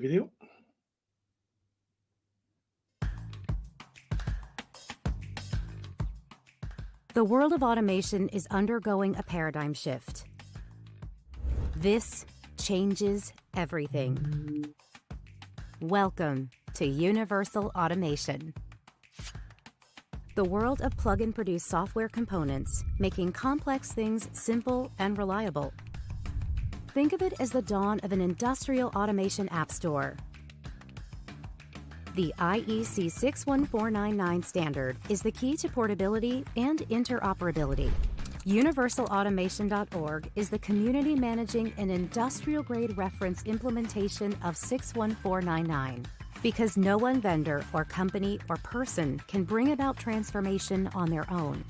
video. The world of automation is undergoing a paradigm shift. This changes everything. Welcome to Universal Automation. The world of plug-and-produce software components, making complex things simple and reliable. Think of it as the dawn of an industrial automation app store. The IEC 61499 standard is the key to portability and interoperability. UniversalAutomation.org is the community managing an industrial-grade reference implementation of 61499. Because no one vendor or company or person can bring about transformation on their own.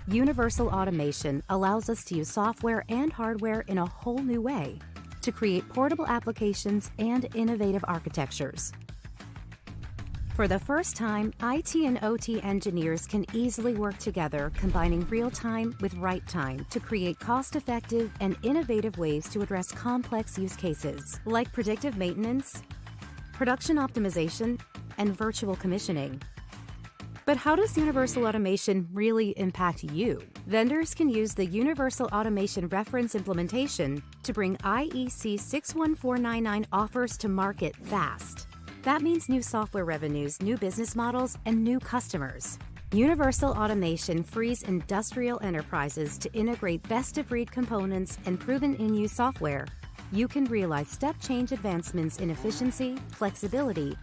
Universal Automation allows us to use software and hardware in a whole new way to create portable applications and innovative architectures. For the first time, IT and OT engineers can easily work together, combining real-time with right-time to create cost-effective and innovative ways to address complex use cases like predictive maintenance, production optimization, and virtual commissioning. But how does Universal Automation really impact you? Vendors can use the Universal Automation reference implementation to bring IEC 61499 offers to market fast. That means new software revenues, new business models, and new customers. Universal Automation frees industrial enterprises to integrate best-of-breed components and proven in-use software. You can realize step-change advancements in efficiency, flexibility,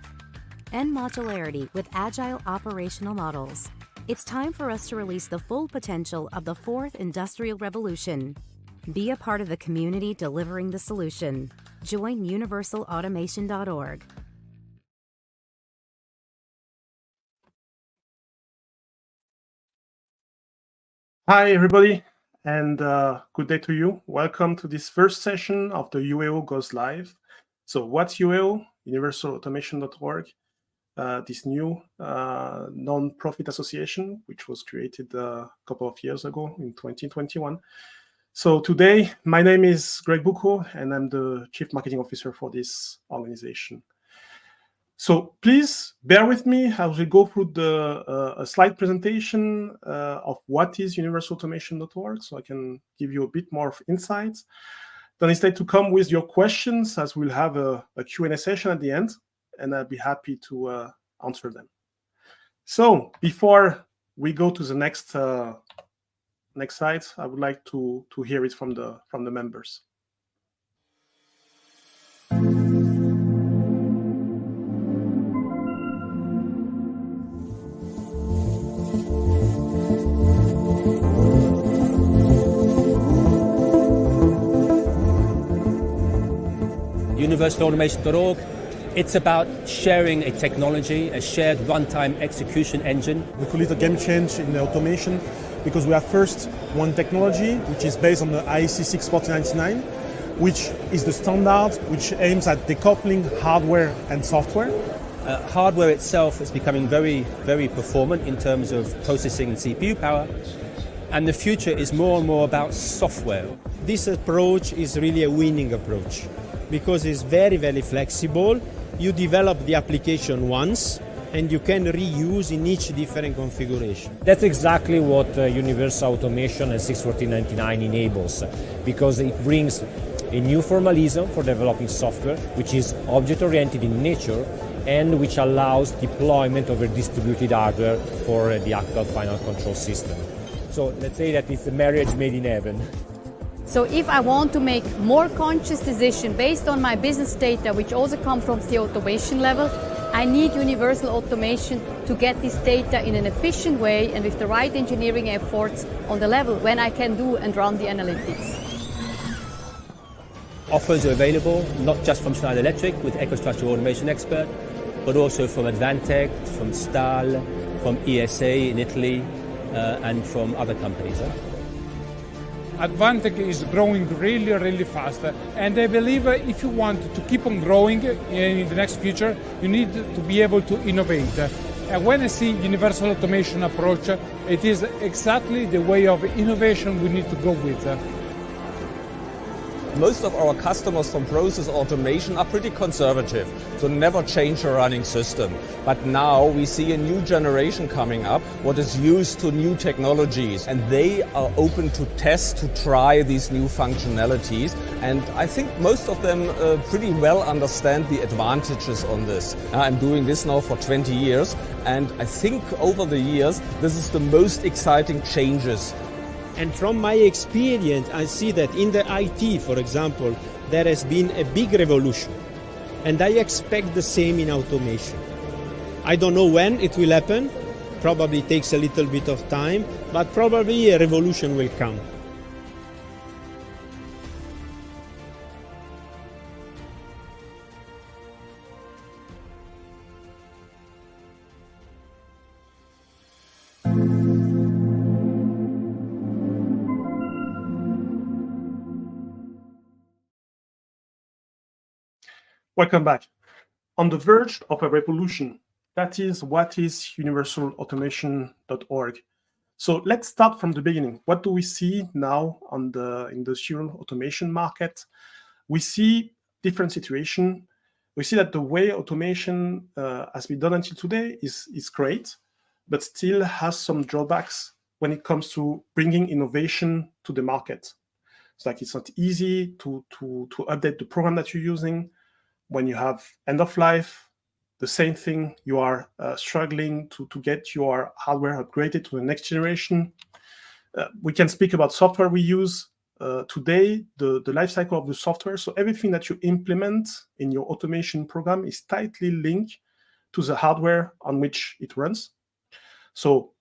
and modularity with agile operational models. It's time for us to release the full potential of the fourth industrial revolution. Be a part of the community delivering the solution. Join universalautomation.org. Hi, everybody, and good day to you. Welcome to this first session of the UAO Goes Live. So what's UAO? UniversalAutomation.org, this new non-profit association, which was created a couple of years ago in 2021. So today, my name is Greg Bucco, and I'm the Chief Marketing Officer for this organization. So please bear with me as we go through a slide presentation of what is UniversalAutomation.org, so I can give you a bit more of insights. Don't hesitate to come with your questions, as we'll have a Q&A session at the end, and I'll be happy to answer them. So before we go to the next slide, I would like to hear it from the members. UniversalAutomation.org. It's about sharing a technology, a shared runtime execution engine. We call it a game change in automation because we have first one technology which is based on the IEC 61499, which is the standard which aims at decoupling hardware and software. Hardware itself is becoming very, very performant in terms of processing and CPU power, and the future is more and more about software. This approach is really a winning approach because it's very, very flexible. You develop the application once and you can reuse in each different configuration. That's exactly what Universal Automation and 61499 enables, because it brings a new formalism for developing software, which is object-oriented in nature and which allows deployment of a distributed hardware for the actual final control system. So let's say that it's a marriage made in heaven. So if I want to make more conscious decision based on my business data, which also come from the automation level, I need Universal Automation to get this data in an efficient way and with the right engineering efforts on the level when I can do and run the analytics. Offers are available, not just from Schneider Electric with EcoStruxure Automation Expert, but also from Advantech, from Stahl, from ESA in Italy, and from other companies. Advantech is growing really, really fast. And I believe if you want to keep on growing in the next future, you need to be able to innovate. And when I see Universal Automation approach, it is exactly the way of innovation we need to go with. Most of our customers from process automation are pretty conservative, so never change a running system. But now we see a new generation coming up, what is used to new technologies, and they are open to test, to try these new functionalities. And I think most of them pretty well understand the advantages on this. I'm doing this now for 20 years, and I think over the years, this is the most exciting changes. And from my experience, I see that in the IT, for example, there has been a big revolution. And I expect the same in automation. I don't know when it will happen. Probably it takes a little bit of time, but probably a revolution will come. Welcome back. On the verge of a revolution, that is what is universalautomation.org. So let's start from the beginning. What do we see now on the industrial automation market? We see different situation. We see that the way automation has been done until today is great, but still has some drawbacks when it comes to bringing innovation to the market. It's like it's not easy to update the program that you're using. When you have end of life, the same thing, you are struggling to get your hardware upgraded to the next generation. We can speak about software we use today, the life cycle of the software. So everything that you implement in your automation program is tightly linked to the hardware on which it runs. So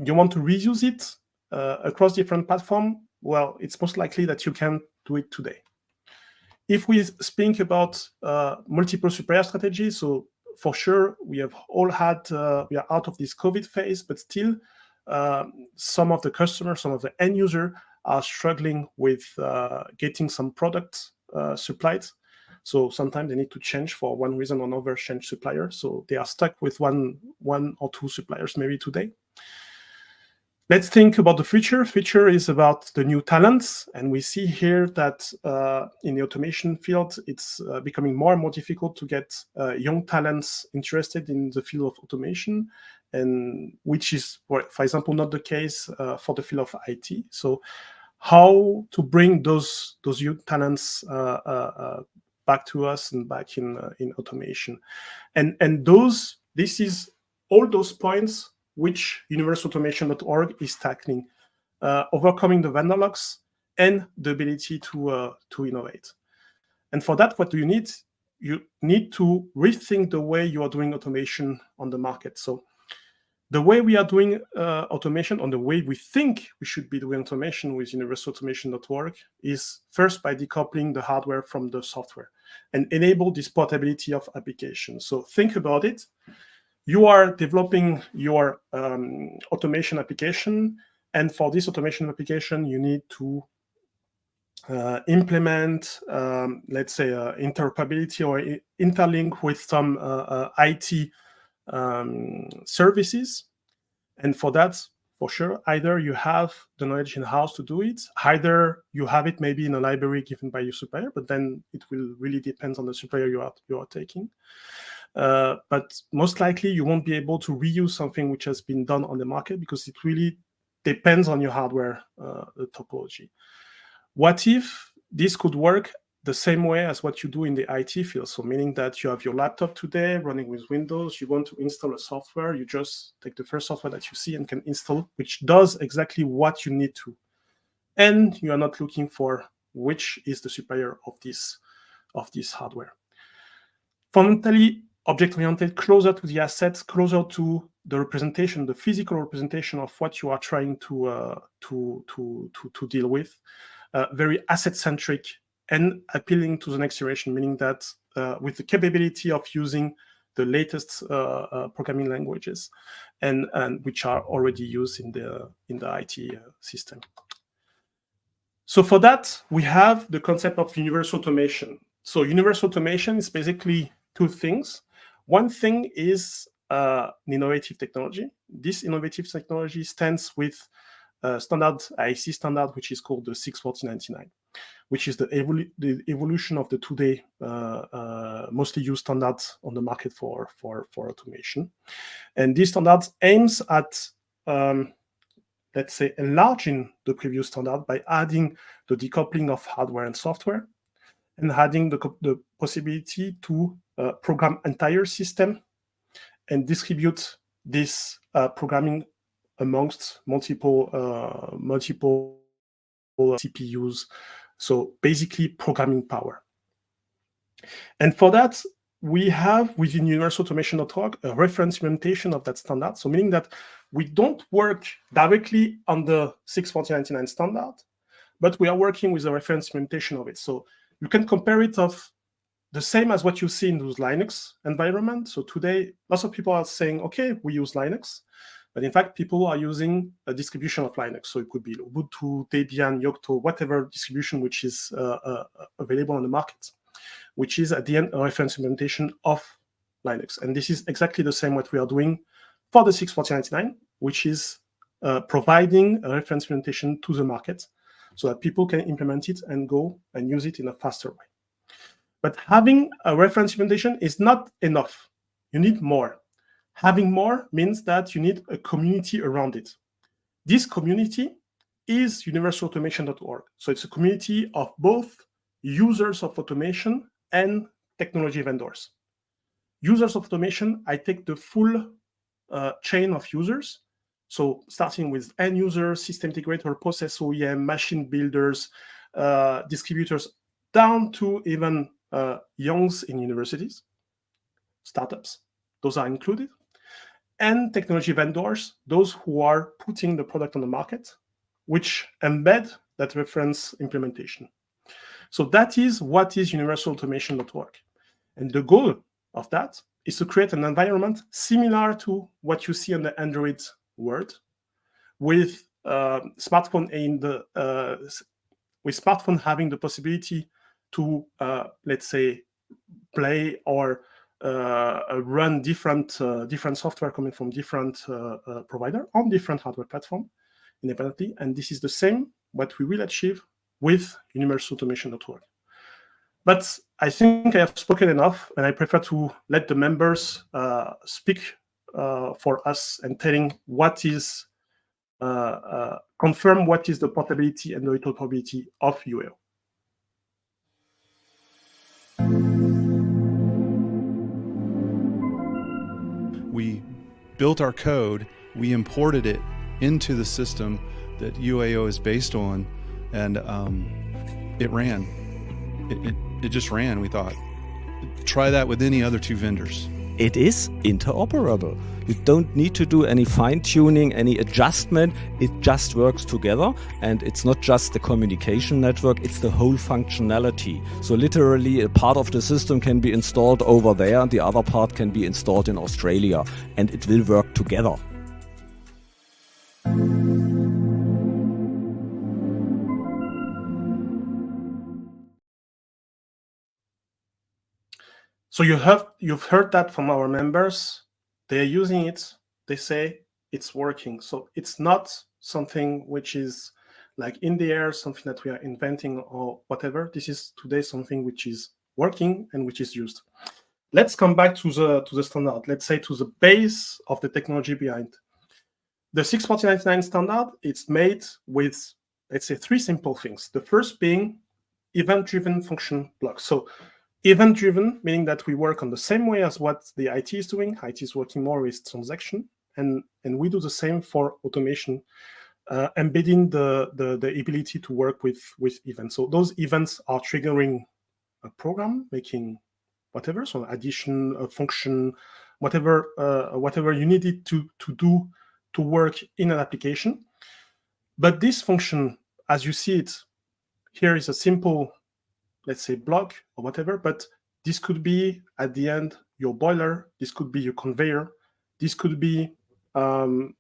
you want to reuse it across different platforms? Well, it's most likely that you can do it today. If we speak about multiple supplier strategies, so for sure we have all had, we are out of this COVID phase, but still some of the customers, some of the end user are struggling with getting some products supplied. So sometimes they need to change for one reason or another, change supplier. So they are stuck with one or two suppliers maybe today. Let's think about the future. Future is about the new talents. And we see here that in the automation field, it's becoming more and more difficult to get young talents interested in the field of automation, and which is, for example, not the case for the field of IT. So how to bring those youth talents back to us and back in automation. And this is all those points which universalautomation.org is tackling, overcoming the vendor locks and the ability to innovate. And for that, what do you need? You need to rethink the way you are doing automation on the market. So the way we are doing automation, on the way we think we should be doing automation with universalautomation.org, is first by decoupling the hardware from the software and enable this portability of applications. So think about it. You are developing your automation application, and for this automation application, you need to implement, let's say, interoperability or interlink with some IT services. And for that, for sure, either you have the knowledge in-house to do it, either you have it maybe in a library given by your supplier, but then it will really depend on the supplier you are taking. But most likely you won't be able to reuse something which has been done on the market because it really depends on your hardware topology. What if this could work the same way as what you do in the IT field? So meaning that you have your laptop today running with Windows, you want to install a software, you just take the first software that you see and can install, which does exactly what you need to. And you are not looking for which is the supplier of this hardware. Fundamentally, object-oriented, closer to the assets, closer to the representation, the physical representation of what you are trying to deal with. Very asset-centric and appealing to the next generation, meaning that with the capability of using the latest programming languages, and which are already used in the IT system. So for that, we have the concept of universal automation. So universal automation is basically two things. One thing is an innovative technology. This innovative technology stands with standard, IEC standard, which is called the 64099, which is the evolution of the today mostly used standards on the market for automation. And this standard aims at, let's say, enlarging the previous standard by adding the decoupling of hardware and software, and adding the possibility to program entire system and distribute this programming amongst multiple CPUs. So basically programming power. And for that, we have within universalautomation.org a reference implementation of that standard. So meaning that we don't work directly on the 64099 standard, but we are working with a reference implementation of it. So you can compare it of the same as what you see in those Linux environment. So today, lots of people are saying, okay, we use Linux, but in fact, people are using a distribution of Linux. So it could be Ubuntu, Debian, Yocto, whatever distribution which is available on the market, which is at the end a reference implementation of Linux. And this is exactly the same what we are doing for the 64099, which is providing a reference implementation to the market so that people can implement it and go and use it in a faster way. But having a reference implementation is not enough. You need more. Having more means that you need a community around it. This community is universalautomation.org. So it's a community of both users of automation and technology vendors. Users of automation, I take the full chain of users. So starting with end users, system integrator, process OEM, machine builders, distributors, down to even youngs in universities, startups, those are included, and technology vendors, those who are putting the product on the market, which embed that reference implementation. So that is what is universalautomation.org. And the goal of that is to create an environment similar to what you see on the Android world, with smartphone having the possibility to, let's say, play or run different software coming from different provider on different hardware platform independently. And this is the same what we will achieve with universalautomation.org. But I think I have spoken enough, and I prefer to let the members speak for us and telling what is confirm what is the portability and the interoperability of UAO. We built our code, we imported it into the system that UAO is based on, and it ran. It just ran. We thought, try that with any other two vendors. It is interoperable. You don't need to do any fine-tuning, any adjustment. It just works together, and it's not just the communication network, it's the whole functionality. So literally a part of the system can be installed over there and the other part can be installed in Australia, and it will work together. So you've heard that from our members. They're using it. They say it's working. So it's not something which is like in the air, something that we are inventing or whatever. This is today something which is working and which is used. Let's come back to the standard. Let's say to the base of the technology behind. The 64099 standard, it's made with, let's say, three simple things. The first being event-driven function blocks. So event-driven, meaning that we work on the same way as what the IT is doing. IT is working more with transaction, and we do the same for automation, embedding the ability to work with events. So those events are triggering a program, making whatever, so addition, a function, whatever you need it to do to work in an application. But this function, as you see it, here is a simple, let's say, block or whatever, but this could be at the end your boiler, this could be your conveyor, this could be a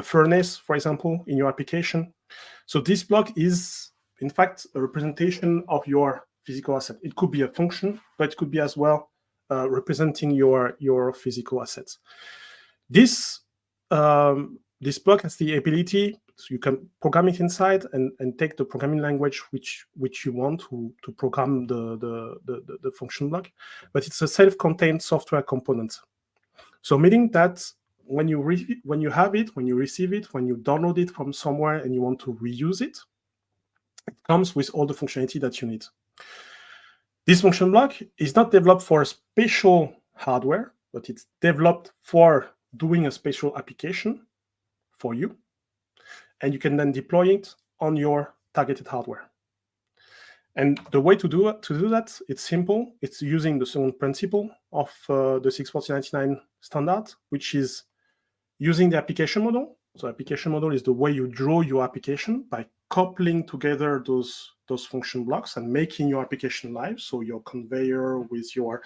furnace, for example, in your application. So this block is, in fact, a representation of your physical asset. It could be a function, but it could be as well representing your physical assets. This block has the ability So you can program it inside and take the programming language which you want to program the function block, but it's a self-contained software component. So meaning that when you have it, when you receive it, when you download it from somewhere and you want to reuse it, it comes with all the functionality that you need. This function block is not developed for a special hardware, but it's developed for doing a special application for you, and you can then deploy it on your targeted hardware. And the way to do that, it's simple. It's using the second principle of the 64099 standard, which is using the application model. So application model is the way you draw your application by coupling together those function blocks and making your application live. So your conveyor with your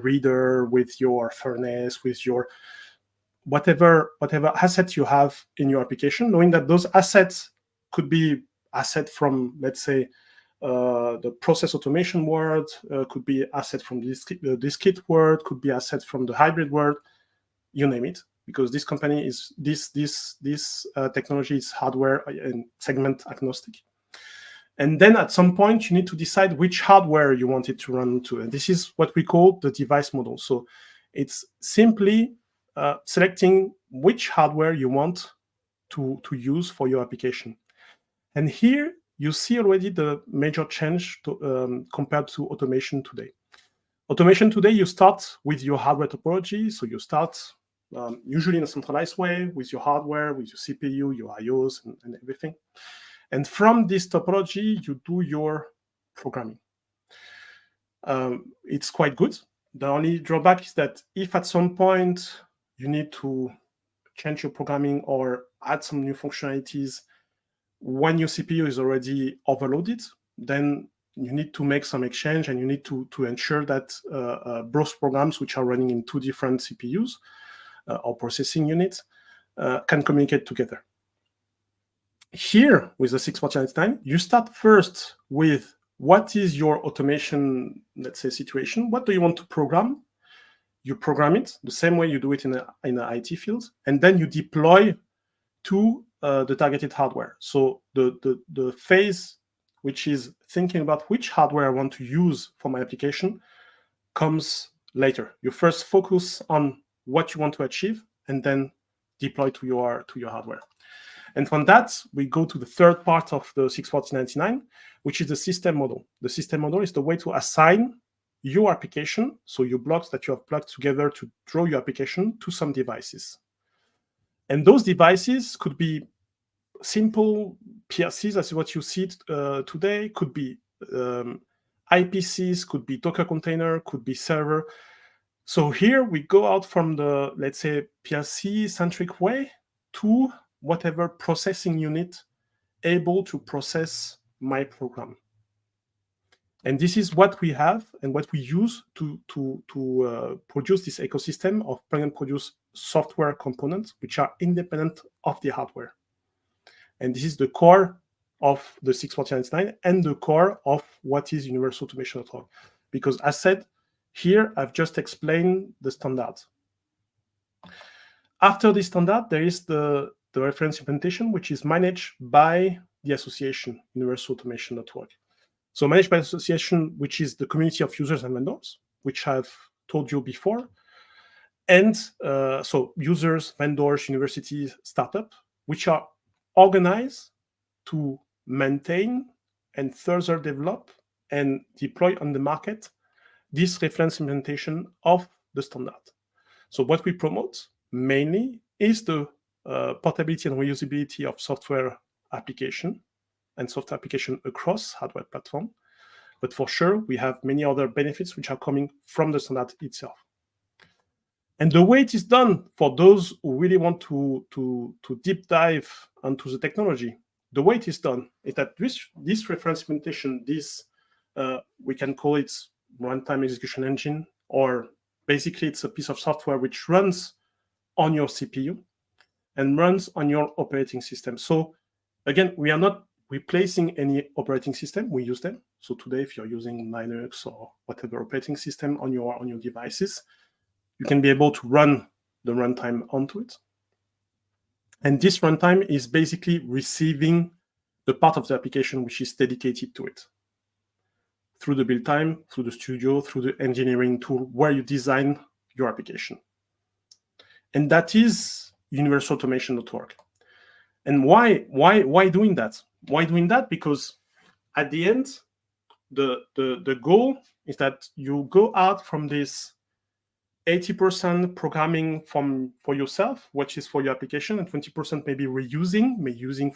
reader, with your furnace, with your whatever assets you have in your application, knowing that those assets could be asset from, let's say, the process automation world, could be asset from the discrete world, could be assets from the hybrid world, you name it, because this company is this technology is hardware and segment agnostic. And then at some point you need to decide which hardware you want it to run to, and this is what we call the device model. So it's simply selecting which hardware you want to use for your application. And here you see already the major change compared to automation today. Automation today, you start with your hardware topology. So you start usually in a centralized way with your hardware, with your CPU, your IOs, and everything. And from this topology, you do your programming. It's quite good. The only drawback is that if at some point you need to change your programming or add some new functionalities when your CPU is already overloaded, then you need to make some exchange, and you need to ensure that both programs which are running in two different CPUs or processing units can communicate together. Here, with the 64099, you start first with what is your automation, let's say, situation. What do you want to program? You program it the same way you do it in an IT field, and then you deploy to the targeted hardware. So the phase which is thinking about which hardware I want to use for my application comes later. You first focus on what you want to achieve and then deploy to your hardware. And from that, we go to the third part of the 64099, which is the system model. The system model is the way to assign your application, so your blocks that you have plugged together to draw your application, to some devices. And those devices could be simple PLCs, as what you see today, could be IPCs, could be Docker container, could be server. So here we go out from the, let's say, PLC-centric way to whatever processing unit able to process my program. And this is what we have and what we use to produce this ecosystem of plug and produce software components which are independent of the hardware. And this is the core of the 64099 and the core of what is Universal Automation Network. Because as said, here I've just explained the standard. After the standard, there is the reference implementation, which is managed by the association, Universal Automation Network. So managed by association, which is the community of users and vendors, which I've told you before. And so users, vendors, universities, startups, which are organized to maintain and further develop and deploy on the market this reference implementation of the standard. So what we promote mainly is the portability and reusability of software application and software application across hardware platform. But for sure, we have many other benefits which are coming from the standard itself. And the way it is done, for those who really want to deep dive onto the technology, the way it is done is that this reference implementation, we can call it runtime execution engine, or basically it's a piece of software which runs on your CPU and runs on your operating system. So again, we are not replacing any operating system, we use them. So today, if you're using Linux or whatever operating system on your devices, you can be able to run the runtime onto it. And this runtime is basically receiving the part of the application which is dedicated to it through the build time, through the studio, through the engineering tool where you design your application. And that is universalautomation.org. And why doing that? Why doing that? Because at the end, the goal is that you go out from this 80% programming for yourself, which is for your application, and 20% maybe using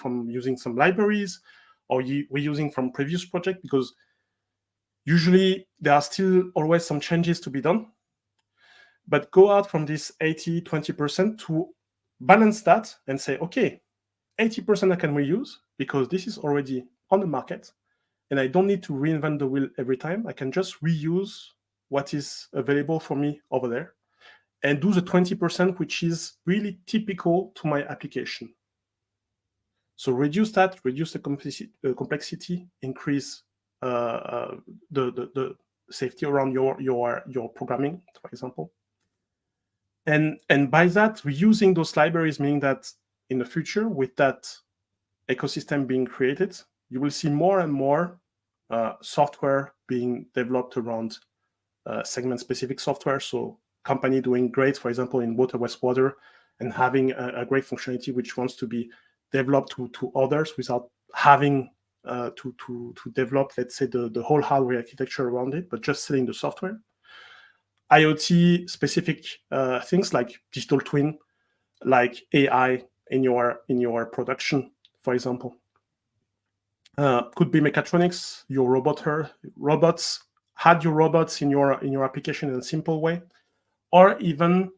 some libraries or reusing from previous project, because usually there are still always some changes to be done. But go out from this 80-20% to balance that and say, okay, 80% I can reuse because this is already on the market and I don't need to reinvent the wheel every time. I can just reuse what is available for me over there and do the 20% which is really typical to my application. So reduce that, reduce the complexity, increase the safety around your programming, for example. And by that, reusing those libraries, meaning that in the future, with that ecosystem being created, you will see more and more software being developed around segment-specific software. So company doing great, for example, in water, wastewater, and having a great functionality which wants to be developed to others without having to develop, let's say, the whole hardware architecture around it, but just selling the software. IoT specific things like digital twin, like AI in your production, for example. Could be mechatronics, your robots, had your robots in your application in a simple way, or even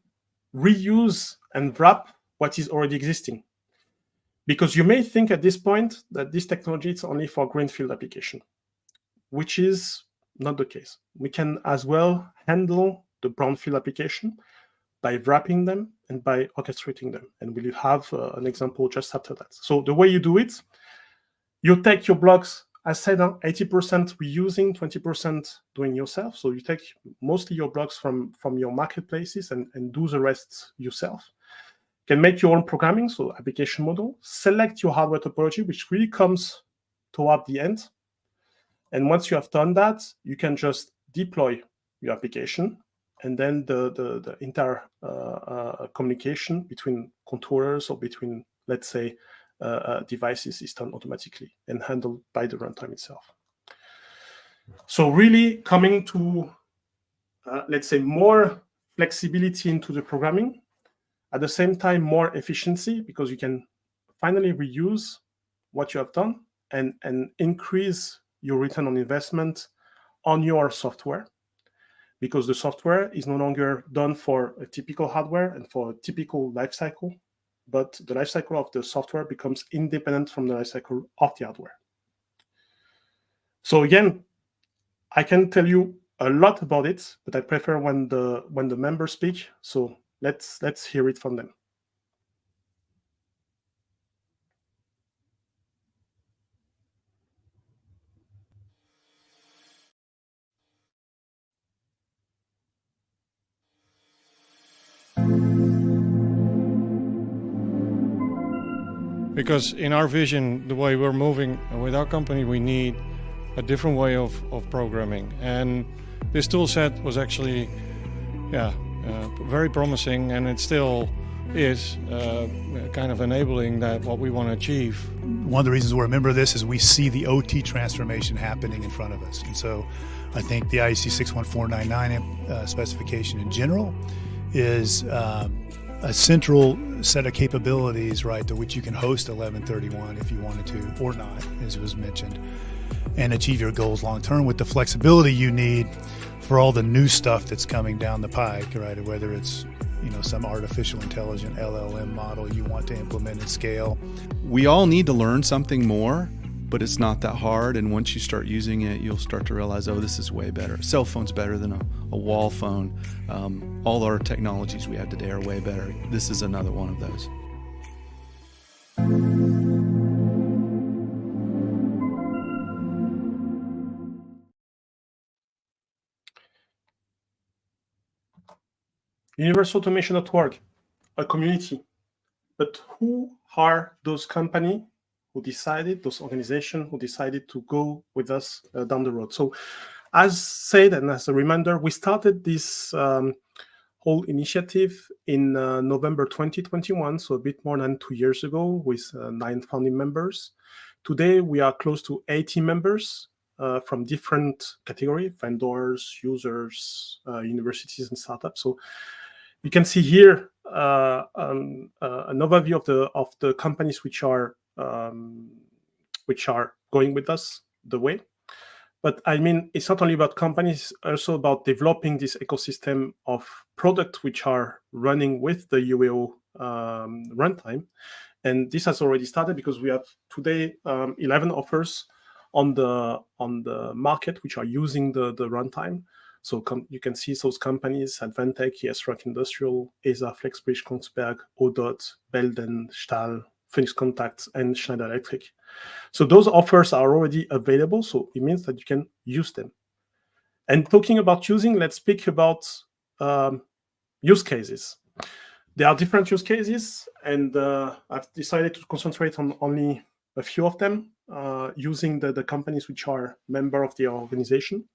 reuse and wrap what is already existing. Because you may think at this point that this technology is only for greenfield application, which is not the case. We can as well handle the brownfield application by wrapping them and by orchestrating them. And we'll have an example just after that. So the way you do it, you take your blocks, as said, 80% reusing, 20% doing yourself. So you take mostly your blocks from your marketplaces and do the rest yourself. You can make your own programming, so application model, select your hardware topology, which really comes toward the end. And once you have done that, you can just deploy your application, and then the entire communication between controllers or between, let's say, devices is done automatically and handled by the runtime itself. So really coming to, let's say, more flexibility into the programming, at the same time, more efficiency, because you can finally reuse what you have done and increase your return on investment on your software, because the software is no longer done for a typical hardware and for a typical life cycle, but the life cycle of the software becomes independent from the life cycle of the hardware. So again, I can tell you a lot about it, but I prefer when the members speak. So let's hear it from them. Because in our vision, the way we're moving with our company, we need a different way of programming. And this tool set was actually, very promising, and it still is kind of enabling that what we want to achieve. One of the reasons we're a member of this is we see the OT transformation happening in front of us. And so I think the IEC 61499 specification in general is a central set of capabilities, right, to which you can host 1131 if you wanted to, or not, as was mentioned, and achieve your goals long term with the flexibility you need for all the new stuff that's coming down the pike, right? Whether it's, some artificial intelligent LLM model you want to implement at scale. We all need to learn something more, but it's not that hard. And once you start using it, you'll start to realize, oh, this is way better. A cell phone's better than a wall phone. All our technologies we have today are way better. This is another one of those. Universalautomation.org, a community But who are those companies who decided, those organizations who decided to go with us down the road? So as said, and as a reminder, we started this whole initiative in November 2021, so a bit more than 2 years ago, with 9 founding members. Today, we are close to 80 members from different categories: vendors, users, universities, and startups. So you can see here an overview of the companies which are going with us the way. But I mean, it's not only about companies, also about developing this ecosystem of products which are running with the UAO runtime. And this has already started because we have today 11 offers on the market which are using the runtime. So you can see those companies: Advantech, ESRock Industrial, ESA, Flexbridge, Kongsberg, ODOT, Belden, Stahl, Phoenix Contacts, and Schneider Electric. So those offers are already available, so it means that you can use them. And talking about using, let's speak about use cases. There are different use cases, and I've decided to concentrate on only a few of them, using the companies which are member of the organization.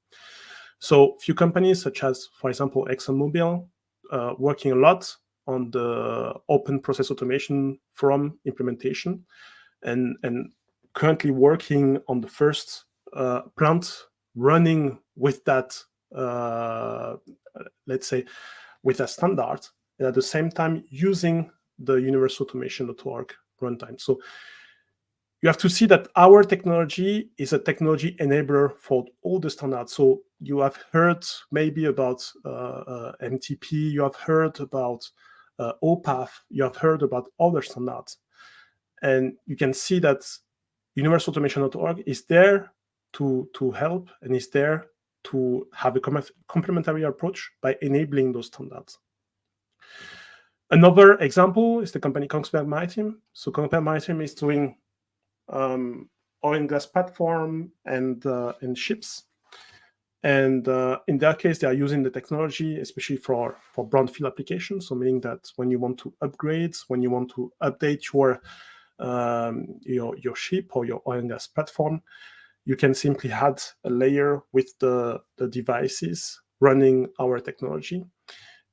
So few companies such as, for example, ExxonMobil, working a lot on the open process automation from implementation, and currently working on the first plant running with that, let's say, with a standard, and at the same time using the universalautomation.org runtime. So you have to see that our technology is a technology enabler for all the standards. So you have heard maybe about MTP, you have heard about OPAF, you have heard about other standards. And you can see that universalautomation.org is there to help, and is there to have a complementary approach by enabling those standards. Another example is the company Kongsberg Maritime. So Kongsberg Maritime is doing oil and gas platform and ships. And in their case, they are using the technology, especially for brownfield applications. So meaning that when you want to upgrade, when you want to update your ship or your oil and gas platform, you can simply add a layer with the devices running our technology.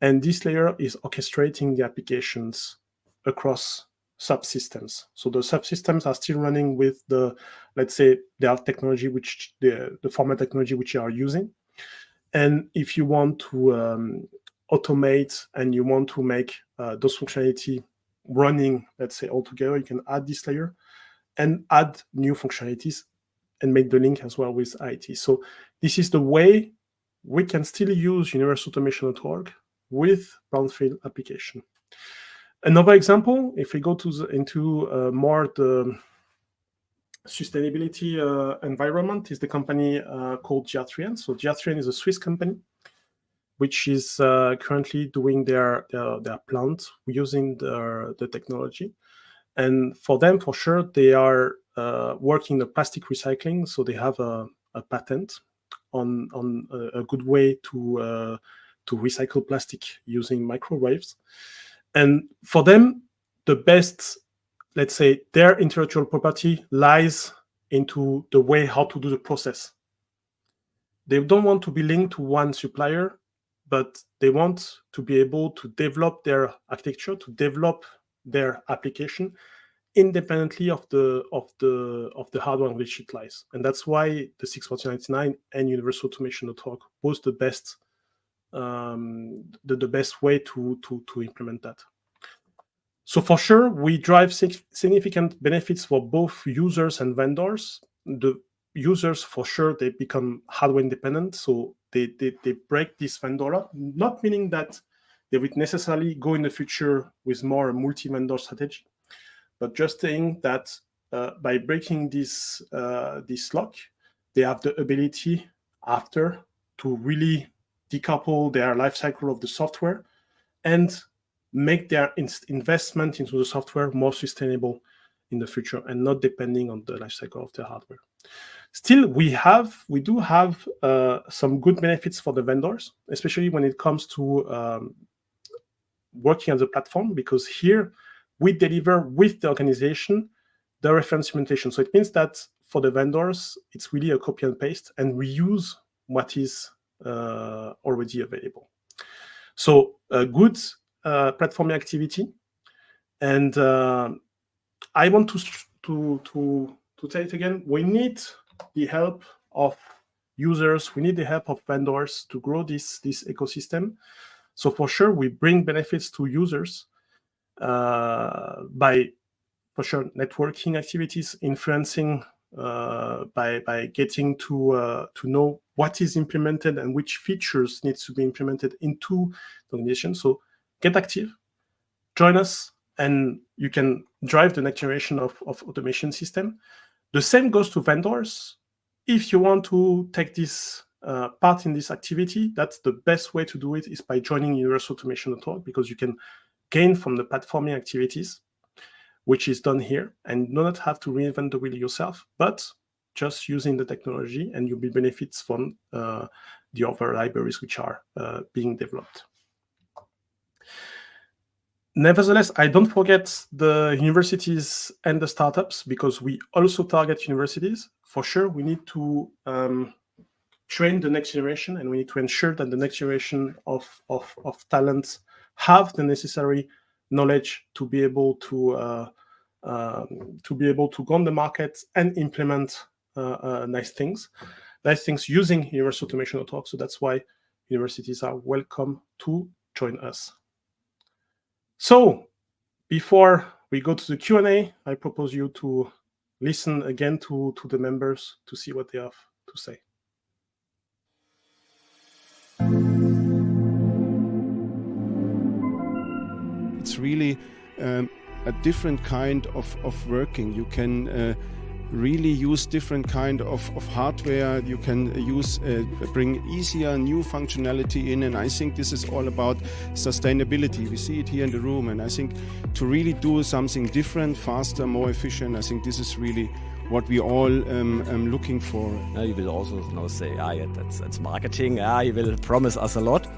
And this layer is orchestrating the applications across subsystems. So the subsystems are still running with the, let's say, their technology, which the former technology which you are using. And if you want to automate and you want to make those functionality running, let's say, all together, you can add this layer and add new functionalities and make the link as well with IT. So this is the way we can still use universalautomation.org with brownfield application. Another example, if we go into more the sustainability environment, is the company called GR3N. So GR3N is a Swiss company which is currently doing their plant using the technology. And for them, for sure, they are working the plastic recycling. So they have a patent on a good way to recycle plastic using microwaves. And for them, the best, let's say, their intellectual property lies into the way how to do the process. They don't want to be linked to one supplier, but they want to be able to develop their architecture, to develop their application independently of the hardware on which it lies. And that's why the 64099 and universalautomation.org was the best the best way to implement that. So for sure, we drive significant benefits for both users and vendors. The users, for sure, they become hardware independent, so they break this vendor up, not meaning that they would necessarily go in the future with more multi-vendor strategy, but just saying that by breaking this lock, they have the ability after to really decouple their lifecycle of the software and make their investment into the software more sustainable in the future and not depending on the lifecycle of the hardware. Still, we do have some good benefits for the vendors, especially when it comes to working as a platform, because here we deliver with the organization the reference implementation. So it means that for the vendors, it's really a copy and paste, and we use what is already available. So a good platforming activity. And I want to say it again. We need the help of users. We need the help of vendors to grow this ecosystem. So for sure, we bring benefits to users by, for sure, networking activities, influencing by getting to know what is implemented and which features needs to be implemented into the organization. So get active, join us, and you can drive the next generation of automation system. The same goes to vendors. If you want to take this part in this activity, that's the best way to do it, is by joining universalautomation.org, because you can gain from the platforming activities, which is done here, and do not have to reinvent the wheel yourself, but just using the technology, and you'll be benefits from the other libraries which are being developed. Nevertheless, I don't forget the universities and the startups, because we also target universities. For sure, we need to train the next generation, and we need to ensure that the next generation of talents have the necessary knowledge to be able to go on the market and implement nice things using Universal Automation.org. So that's why universities are welcome to join us. So before we go to the Q&A, I propose you to listen again to the members to see what they have to say. It's really a different kind of working. You can really use different kind of hardware. You can use bring easier new functionality in, and I think this is all about sustainability. We see it here in the room, and I think to really do something different, faster, more efficient, I think this is really what we all looking for. You will also now say, that's marketing. You will promise us a lot.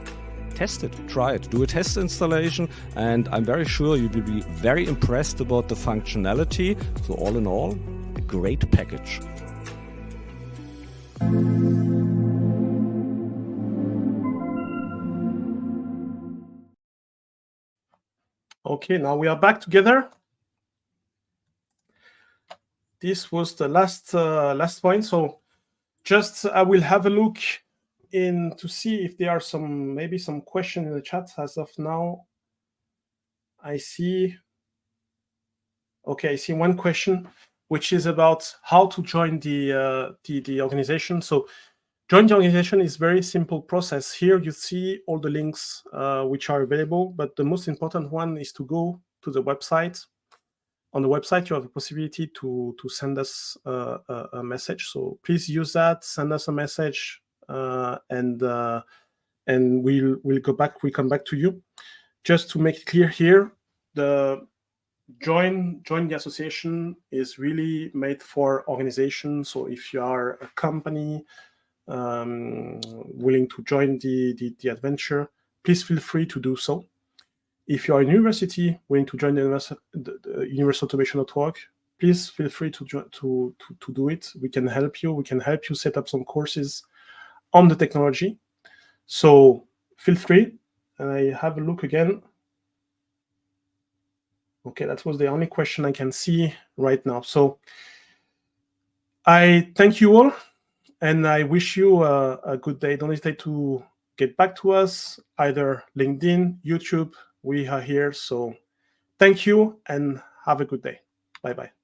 Test it, try it, do a test installation, and I'm very sure you will be very impressed about the functionality. So all in all, a great package. Okay, now we are back together. This was the last point. So just I will have a look in to see if there are maybe some questions in the chat. As of now, I see. Okay, I see one question, which is about how to join the organization. So join the organization is very simple process. Here you see all the links which are available, but the most important one is to go to the website. On the website, you have the possibility to send us a message. So please use that. Send us a message, and we'll come back to you. Just to make it clear here, the join the association is really made for organizations. So if you are a company willing to join the adventure, please feel free to do so. If you are a university willing to join the Universal Automation.org, please feel free to do it. We can help you. We can help you set up some courses on the technology. So feel free. And I have a look again. Okay, that was the only question I can see right now. So I thank you all, and I wish you a good day. Don't hesitate to get back to us, either LinkedIn, YouTube. We are here. So thank you and have a good day. Bye-bye.